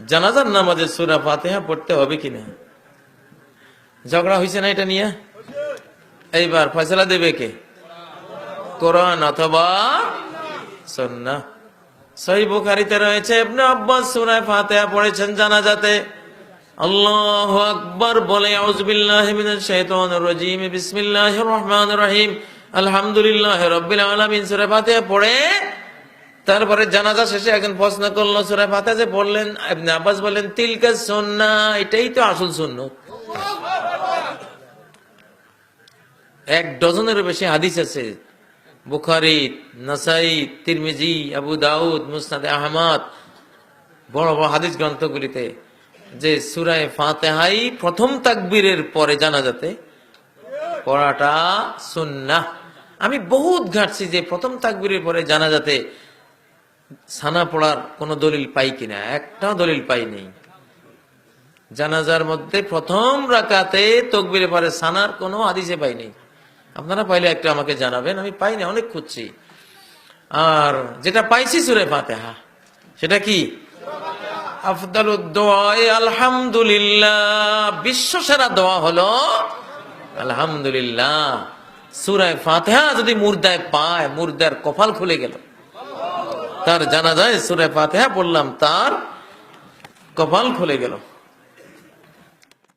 জানাজার নামাজে সূরা ফাতিহা পড়তে হবে কিনা? ঝগড়া হয়েছে না এটা নিয়ে? এইবার ফয়সালা দেবে কে? কোরআন অথবা সুন্নাহ। সহিহ বুখারীতে রয়েছে ইবনে আব্বাস সূরা ফাতিহা পড়েছেন জানাজাতে। আল্লাহু আকবার বলে আউযু বিল্লাহি মিনাশ শাইতানির রাজীম বিসমিল্লাহির রহমানির রহিম আলহামদুলিল্লাহি রাব্বিল আলামিন সূরা ফাতিহা পড়ে তারপরে জানাজা শেষে একজন প্রশ্ন করলো সূরা ফাতিহা যে পড়লেন, ইবনে আব্বাস বলেন তিলকা সুন্নাহ, এটাই তো আসল সুন্নাত। এক ডজনেরও বেশি হাদিস আছে বুখারী, নাসাই, তিরমিজি, আবু দাউদ, মুসনাদে আহমদ, বড় বড় হাদিস গ্রন্থগুলিতে যে সূরা ফাতিহাই প্রথম তাকবীরের পরে জানাজাতে পড়াটা সুন্নাহ। আমি বহুত ঘাটছি যে প্রথম তাকবীরের পরে জানাজাতে সানা পড়ার কোন দলিল পাই কিনা, একটাও দলিল পাই নেই। জানাজার মধ্যে প্রথম রাকাতে তাকবীরের পরে সানার কোনো হাদিসে পাই নেই। আপনারা পাইলে একটু আমাকে জানাবেন, আমি পাই না, অনেক খুঁজছি। আর যেটা পাইছি সূরা ফাতিহা, সেটা কি? আফদালুদ দোয়া আলহামদুলিল্লাহ, বিশ্ব সেরা দোয়া হলো আলহামদুলিল্লাহ। সূরা ফাতিহা যদি মুর্দায় পায়, মুর্দার কপাল খুলে গেল। তার জানাজায় সূরা ফাতিহা পড়লাম, তার কপাল খুলে গেল।